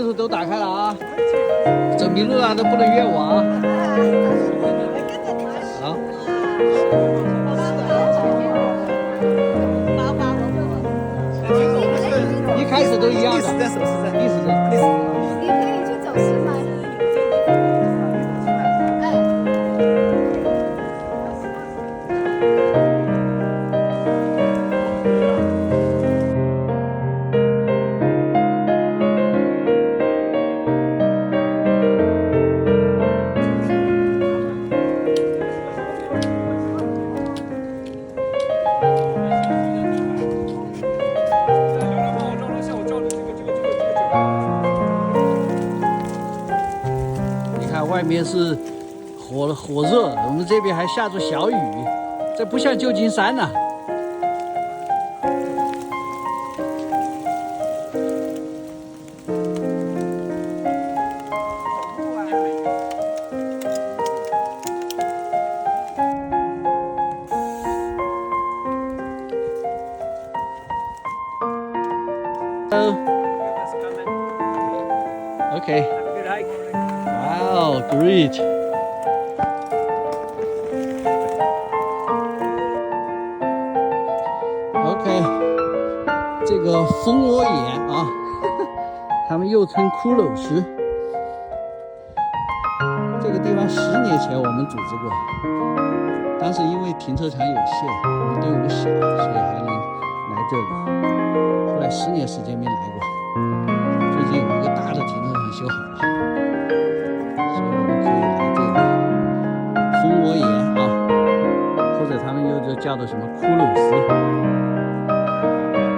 术都打开了啊！走迷路了都不能约我啊！好。一开始都一样的。历史在。你可以去走石门。外面是火热，我们这边还下着小雨，这不像旧金山呐。Okay. Wow, great. OK， 这个蜂窝岩啊，他们又称骷髅石。这个地方10年前我们组织过，当时因为停车场有限，我们队伍小，所以还能来这里。后来10年时间没来过，最近有一个大的停车场修好了。所以我们可以来这个蜂窝岩啊，或者他们又叫做什么骷髅石。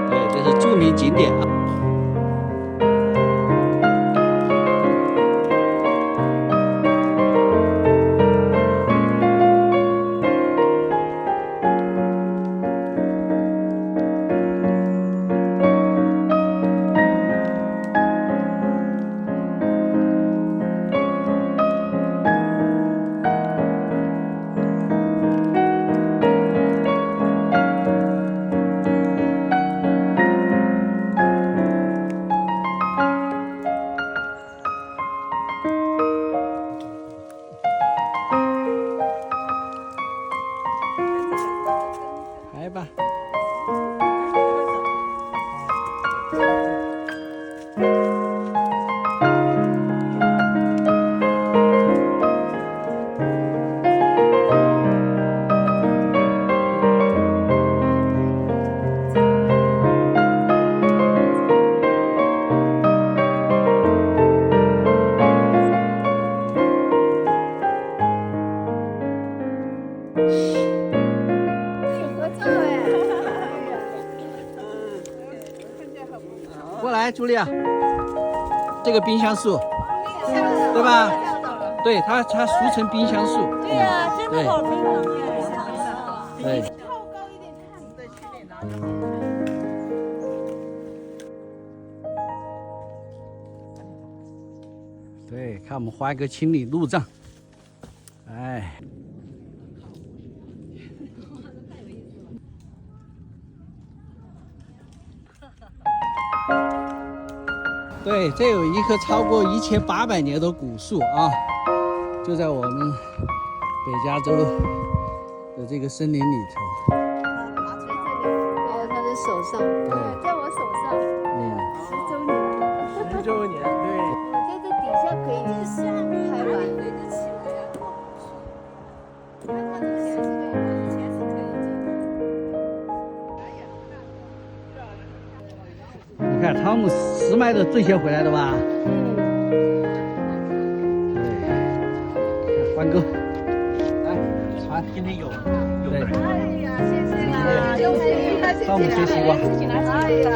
对，这是著名景点啊。来吧。过来，茱莉亚，这个冰箱树，对吧？对，它俗称冰箱树。对呀，真的好漂亮。对。靠高一点看，对，去点拿。对，看我们画一个清理路障，哎。对，这有一棵超过1800年的古树啊，就在我们北加州的这个森林里头。拿出这里，哦，他的手上，对，在我手上，10周年，10周年，对。我在这底下可以拍完，围着起来呀。看他的钱是可以，钱是可以。你看，汤姆斯麦的最先回来的吧？对，欢哥，来传，今天有。对。哎呀，谢谢啦，汤姆切西瓜。哎呀，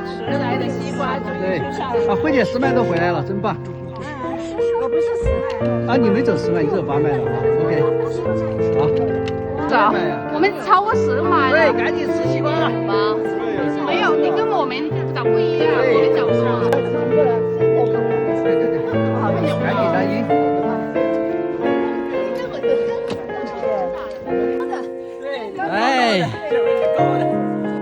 迟来的西瓜。对，啊，慧姐10麦都回来了，真棒。我不是10麦。啊，你没走10麦，你走8麦了啊 ？OK， 好。走，我们超过10麦了。对，赶紧吃西瓜了。没有，你跟我们找不一样，我们找